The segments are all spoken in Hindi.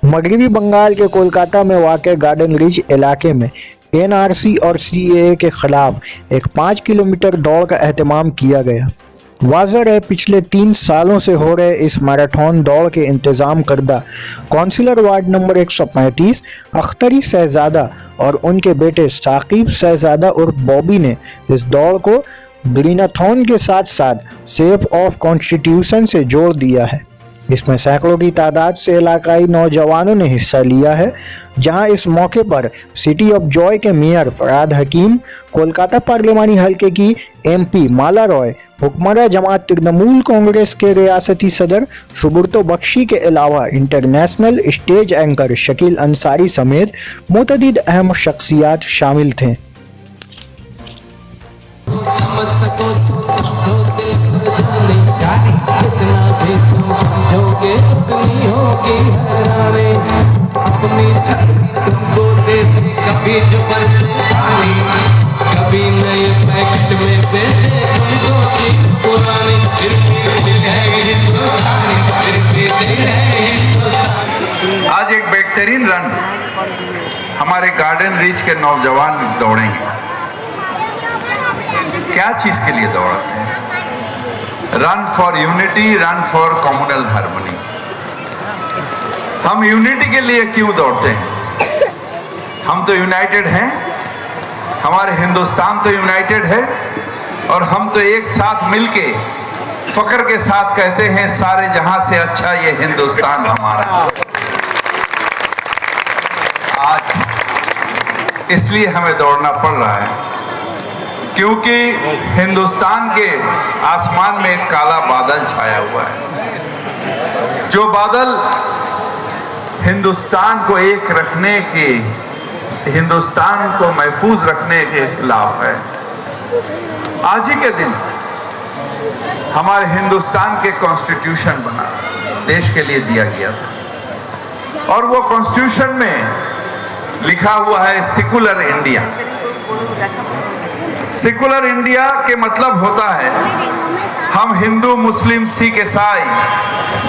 मगरबी बंगाल के कोलकाता में वाक़ गार्डन रिज इलाके में एनआरसी और सीएए के खिलाफ एक 5 किलोमीटर दौड़ का एहतमाम किया गया। वाज़ह है, पिछले 3 सालों से हो रहे इस मैराथन दौड़ के इंतज़ाम करदा कौंसिलर वार्ड नंबर 135 अख्तरी शहजादा और उनके बेटे साकिब शहजादा उर्फ बॉबी ने इस दौड़ को ग्रीनाथॉन के साथ साथ सेफ ऑफ कॉन्स्टिट्यूशन से जोड़ दिया है। इसमें सैकड़ों की तादाद से इलाकाई नौजवानों ने हिस्सा लिया है, जहां इस मौके पर सिटी ऑफ जॉय के मेयर फराद हकीम, कोलकाता पार्लिमानी हल्के की एमपी माला रॉय, हुक्मरान जमात तृणमूल कांग्रेस के रियासती सदर सुब्रतो बख्शी के अलावा international stage anchor Shakeel Ansari समेत मुतअद्दिद अहम शख्सियात शामिल थे। आज एक बेहतरीन रन हमारे गार्डन रिच के नौजवान दौड़ेंगे। क्या चीज के लिए दौड़ते हैं? Run for unity, run for communal harmony. हम यूनिटी के लिए क्यों दौड़ते हैं? हम तो यूनाइटेड हैं, हमारे हिंदुस्तान तो यूनाइटेड है और हम तो एक साथ मिलके फख्र के साथ कहते हैं सारे जहां से अच्छा ये हिंदुस्तान हमारा। आज इसलिए हमें दौड़ना पड़ रहा है क्योंकि हिंदुस्तान के आसमान में एक काला बादल छाया हुआ है, जो बादल हिंदुस्तान को एक रखने के, हिंदुस्तान को महफूज रखने के खिलाफ है। आज ही के दिन हमारे हिंदुस्तान के कॉन्स्टिट्यूशन बना, देश के लिए दिया गया था और वो कॉन्स्टिट्यूशन में लिखा हुआ है सेकुलर इंडिया। सेकुलर इंडिया के मतलब होता है हम हिंदू, मुस्लिम, सिख, ईसाई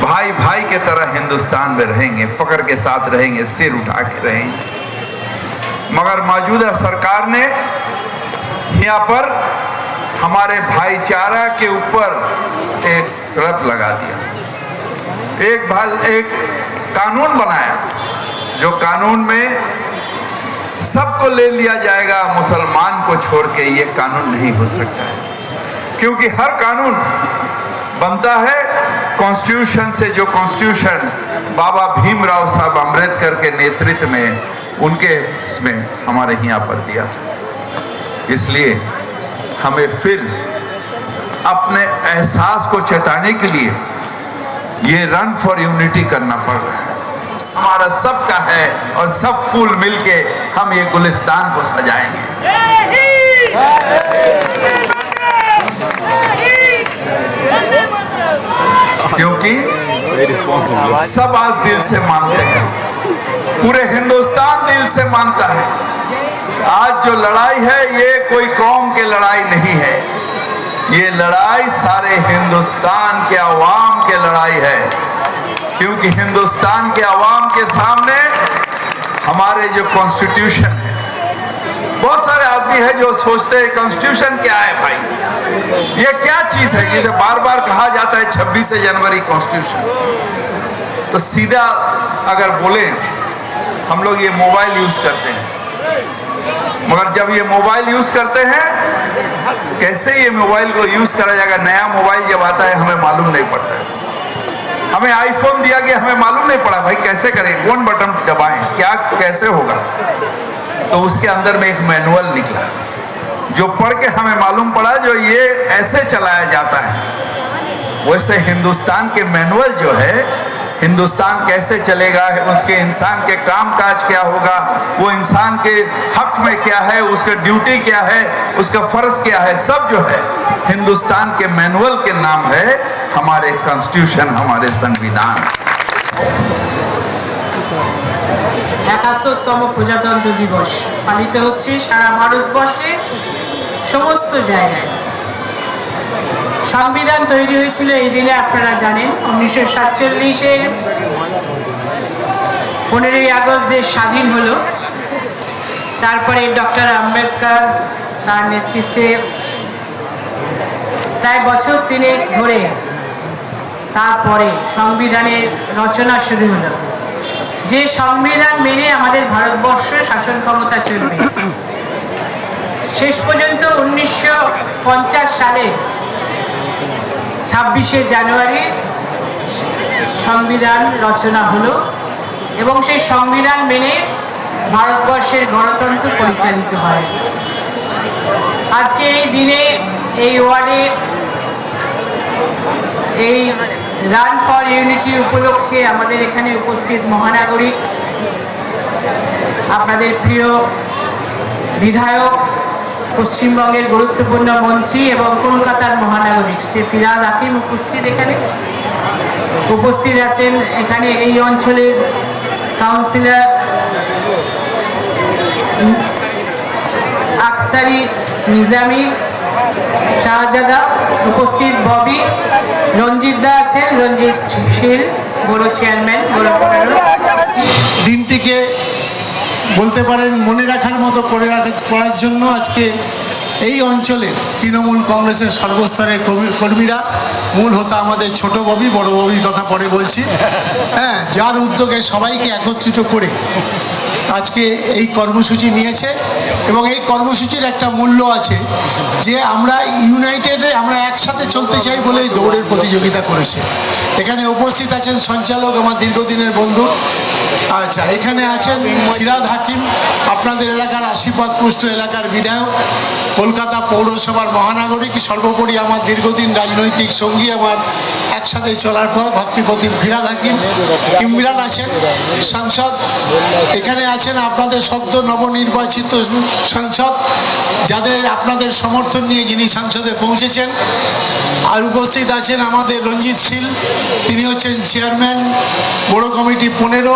भाई भाई के तरह हिंदुस्तान में रहेंगे, फख्र के साथ रहेंगे, सिर उठा के रहेंगे। मगर मौजूदा सरकार ने यहाँ पर हमारे भाईचारा के ऊपर एक रत लगा दिया, एक कानून बनाया, जो कानून में सबको ले लिया जाएगा, मुसलमान को छोड़ के। ये कानून नहीं हो सकता है क्योंकि हर कानून बनता है कॉन्स्टिट्यूशन से, जो कॉन्स्टिट्यूशन बाबा भीमराव साहब अम्बेडकर के नेतृत्व में उनके इसमें हमारे यहाँ पर दिया था। इसलिए हमें फिर अपने एहसास को चेताने के लिए ये रन फॉर यूनिटी करना पड़ रहा है। हमारा सबका है और सब फूल मिलके हम ये गुलिस्तान को सजाएंगे। क्योंकि सब आज दिल से मानते हैं, पूरे हिंदुस्तान दिल से मानता है। आज जो लड़ाई है ये कोई कौम की लड़ाई नहीं है, ये लड़ाई सारे हिंदुस्तान के अवाम की लड़ाई है। क्योंकि हिंदुस्तान के अवाम के सामने हमारे जो कॉन्स्टिट्यूशन है, बहुत सारे आदमी है जो सोचते हैं कॉन्स्टिट्यूशन क्या है भाई, ये क्या चीज है, जिसे बार बार कहा जाता है 26 जनवरी कॉन्स्टिट्यूशन। तो सीधा अगर बोले, हम लोग ये मोबाइल यूज करते हैं, मगर जब ये मोबाइल यूज करते हैं, कैसे ये मोबाइल को यूज करा जाएगा, नया मोबाइल जब आता है हमें मालूम नहीं पड़ता है। हमें आईफोन दिया गया, हमें मालूम नहीं पड़ा भाई कैसे करें, कौन बटन दबाएं, क्या कैसे होगा। तो उसके अंदर में एक मैनुअल निकला, जो पढ़ के हमें मालूम पड़ा जो ये ऐसे चलाया जाता है। वैसे हिंदुस्तान के मैनुअल जो है, हिंदुस्तान कैसे चलेगा, उसके इंसान के कामकाज क्या होगा, वो इंसान के हक में क्या है, उसका ड्यूटी क्या है, उसका फर्ज क्या है, सब जो है हिंदुस्तान के मैनुअल के नाम है हमारे कॉन्स्टिट्यूशन, हमारे संविधान। ৭১তম প্রজাতন্ত্র দিবস পালিত হচ্ছে সারা ভারতবর্ষে সমস্ত জায়গায়। সংবিধান তৈরি হয়েছিল এই দিনে, আপনারা জানেন 1947-এর 15ই আগস্ট দেশ স্বাধীন হলো, তারপরে ডক্টর আম্বেদকর তার নেতৃত্বে প্রায় বছর 3 ধরে তারপরে সংবিধানের রচনা শুরু হলো, যে সংবিধান মেনে আমাদের ভারতবর্ষের শাসন ক্ষমতা চলবে। শেষ পর্যন্ত 1950 সালে 26শে জানুয়ারি সংবিধান রচনা হলো এবং সেই সংবিধান মেনে ভারতবর্ষের গণতন্ত্র পরিচালিত হয়। আজকে এই দিনে এই ওয়ার্ডে এই রান ফর ইউনিটি উপলক্ষে আমাদের এখানে উপস্থিত মহানাগরিক, আপনাদের প্রিয় বিধায়ক, পশ্চিমবঙ্গের গুরুত্বপূর্ণ মন্ত্রী এবং কলকাতার মহানাগরিক শ্রী ফিরহাদ হাকিম উপস্থিত আছেন এখানে এই অঞ্চলের কাউন্সিলর আক্তারি নিজামি, শাহজাদা উপস্থিত, ববি, রঞ্জিত দা আছেন, রঞ্জিত শীল বড় চেয়ারম্যান বড় 15। দিনটিকে বলতে পারেন মনে রাখার মতো করার জন্য আজকে এই অঞ্চলের তৃণমূল কংগ্রেসের সর্বস্তরের কর্মীরা, মূল হোতা আমাদের ছোট ববি, বড় ববির কথা পরে বলছি, হ্যাঁ, যার উদ্যোগে সবাইকে একত্রিত করে আজকে এই কর্মসূচি নিয়েছে। এবং এই কর্মসূচির একটা মূল্য আছে যে আমরা ইউনাইটেডে আমরা একসাথে চলতে চাই বলেই দৌড়ের প্রতিযোগিতা করেছে। এখানে উপস্থিত আছেন সঞ্চালক, আমার দীর্ঘদিনের বন্ধু। আচ্ছা, এখানে আছেন ফিরহাদ হাকিম, আপনাদের এলাকার আশীর্বাদপুষ্ট এলাকার বিধায়ক, কলকাতা পৌরসভার মহানাগরিক, সর্বোপরি আমার দীর্ঘদিন রাজনৈতিক সঙ্গী, আমার একসাথে চলার পর ভাতৃপ্রতিম ফিরহাদ হাকিম। ইমরান আছেন সাংসদ, এখানে আছেন আপনাদের সদ্য নবনির্বাচিত সাংসদ, যাদের আপনাদের সমর্থন নিয়ে যিনি সংসদে পৌঁছেছেন। আর উপস্থিত আছেন আমাদের রঞ্জিত শীল, তিনি হচ্ছেন চেয়ারম্যান বড় কমিটি 15।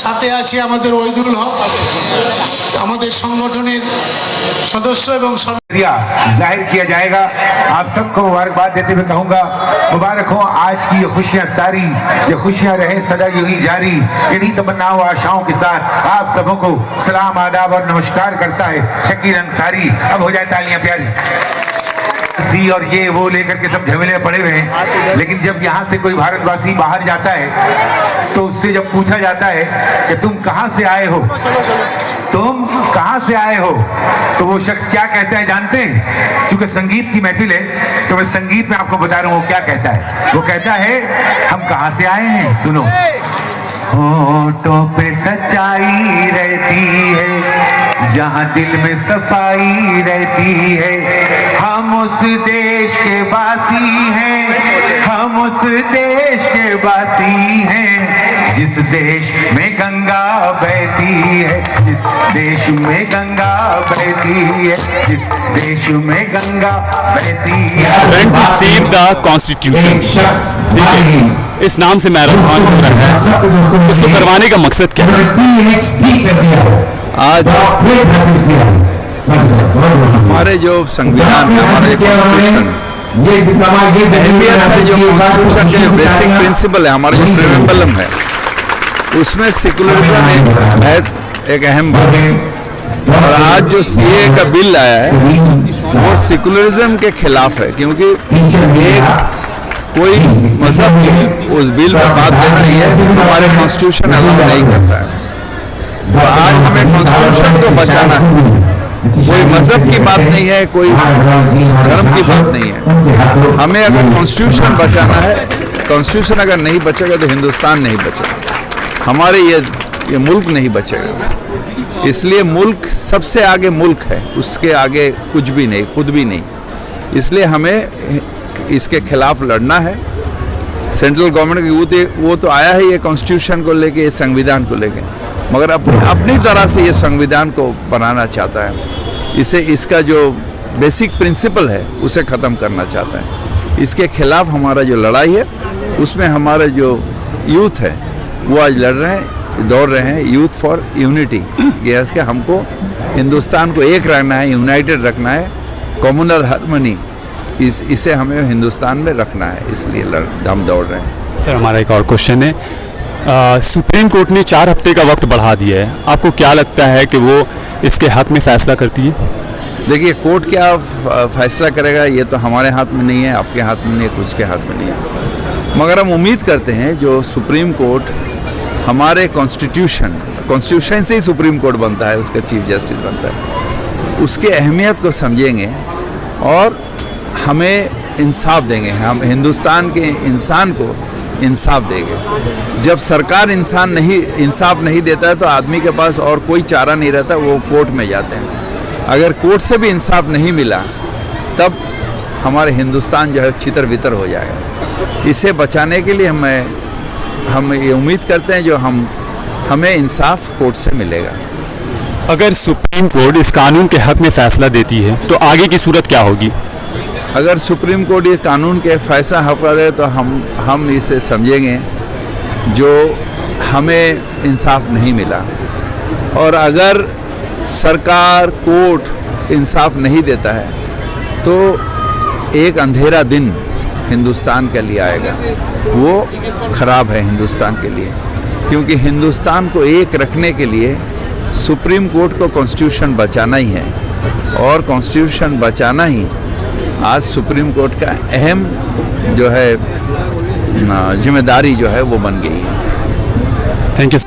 সাথে আছে আমাদের ওইদুল হক, আমাদের সংগঠনের সদস্য এবং जाहिर किया जाएगा। आप सबको मुबारकबाद देते हुए कहूंगा, मुबारक हो आज की ये खुशियां सारी, ये खुशियां रहे सदा यूं ही जारी। इन्हीं तमन्नाओं आशाओं के साथ आप सबों को सलाम, आदाब और नमस्कार करता है शकील अंसारी। अब हो जाए तालियां प्यारी। सी और ये वो लेकर के सब झमेले में पड़े हुए हैं, लेकिन जब यहाँ से कोई भारतवासी बाहर जाता है तो उससे जब पूछा जाता है कि तुम कहाँ से आए हो, तुम कहाँ से आए हो, तो वो शख्स क्या कहता है जानते हैं? क्योंकि संगीत की महफिल है तो मैं संगीत में आपको बता रहा हूँ वो क्या कहता है। वो कहता है हम कहाँ से आए हैं, सुनो। होठों पे सच्चाई रहती है, जहाँ दिल में सफाई रहती है, हम उस देश के वासी हैं, हम उस देश के वासी हैं, जिस देश में गंगा बहती है, जिस देश में गंगा बहती है, जिस देश में गंगा बहती है। Went to save the constitution। ठीक है, इस नाम से मैराथन हो रहा है। इसको करवाने का मकसद क्या है? आज हमारे जो संविधान है, हमारे कॉन्स्टिट्यूशन, अहमियत है जो कॉन्स्टिट्यूशन के जो बेसिक प्रिंसिपल है, हमारे जो प्रियम्बलम है, उसमें सेकुलरिज्म एक अहम बात है। और आज जो सीए का बिल आया है वो सेकुलरिज्म के खिलाफ है, क्योंकि एक कोई मजहब की उस बिल में बात कर रही है, हमारे कॉन्स्टिट्यूशन अलाउ नहीं करता है। तो आज हमें कॉन्स्टिट्यूशन को बचाना है, कोई मजहब की बात नहीं है, कोई धर्म की बात नहीं है। हमें अगर कॉन्स्टिट्यूशन बचाना है, कॉन्स्टिट्यूशन अगर नहीं बचेगा तो हिंदुस्तान नहीं बचेगा, हमारे ये मुल्क नहीं बचेगा। इसलिए मुल्क सबसे आगे मुल्क है, उसके आगे कुछ भी नहीं, खुद भी नहीं। इसलिए हमें इसके खिलाफ लड़ना है। सेंट्रल गवर्नमेंट की वो तो आया है ये कॉन्स्टिट्यूशन को लेके, ये संविधान को लेके, मगर अपनी तरह से ये संविधान को बनाना चाहता है। इसे इसका जो बेसिक प्रिंसिपल है उसे ख़त्म करना चाहता है। इसके खिलाफ हमारा जो लड़ाई है उसमें हमारे जो यूथ है वो आज लड़ रहे हैं, दौड़ रहे हैं। यूथ फॉर यूनिटी, ये के हमको हिंदुस्तान को एक रखना है, यूनाइटेड रखना है, कम्युनल हार्मनी इसे हमें हिंदुस्तान में रखना है, इसलिए हम दौड़ रहे हैं। सर हमारा एक और क्वेश्चन है, सुप्रीम कोर्ट ने 4 हफ्ते का वक्त बढ़ा दिया है, आपको क्या लगता है कि वो इसके हक में फैसला करती है? देखिए, कोर्ट क्या फैसला करेगा ये तो हमारे हाथ में नहीं है, आपके हाथ में नहीं है, कुछ के हाथ में नहीं है। मगर हम उम्मीद करते हैं जो सुप्रीम कोर्ट हमारे कॉन्स्टिट्यूशन से ही सुप्रीम कोर्ट बनता है, उसका चीफ जस्टिस बनता है, उसके अहमियत को समझेंगे और हमें इंसाफ देंगे। हम हिंदुस्तान के इंसान को इंसाफ देंगे। जब सरकार इंसाफ नहीं देता है तो आदमी के पास और कोई चारा नहीं रहता, वो कोर्ट में जाते हैं। अगर कोर्ट से भी इंसाफ नहीं मिला तब हमारे हिंदुस्तान जो है छितर बितर हो जाएगा। इसे बचाने के लिए हम ये उम्मीद करते हैं जो हमें इंसाफ कोर्ट से मिलेगा। अगर सुप्रीम कोर्ट इस कानून के हक में फैसला देती है तो आगे की सूरत क्या होगी? अगर सुप्रीम कोर्ट ये कानून के फैसला हफ़ा दे तो हम इसे समझेंगे जो हमें इंसाफ नहीं मिला, और अगर सरकार कोर्ट इंसाफ नहीं देता है तो एक अंधेरा दिन हिंदुस्तान के लिए आएगा, वो ख़राब है हिंदुस्तान के लिए। क्योंकि हिंदुस्तान को एक रखने के लिए सुप्रीम कोर्ट को कॉन्स्टिट्यूशन बचाना ही है, और कॉन्स्टिट्यूशन बचाना ही आज सुप्रीम कोर्ट का अहम जो है जिम्मेदारी जो है वो बन गई है। Thank you.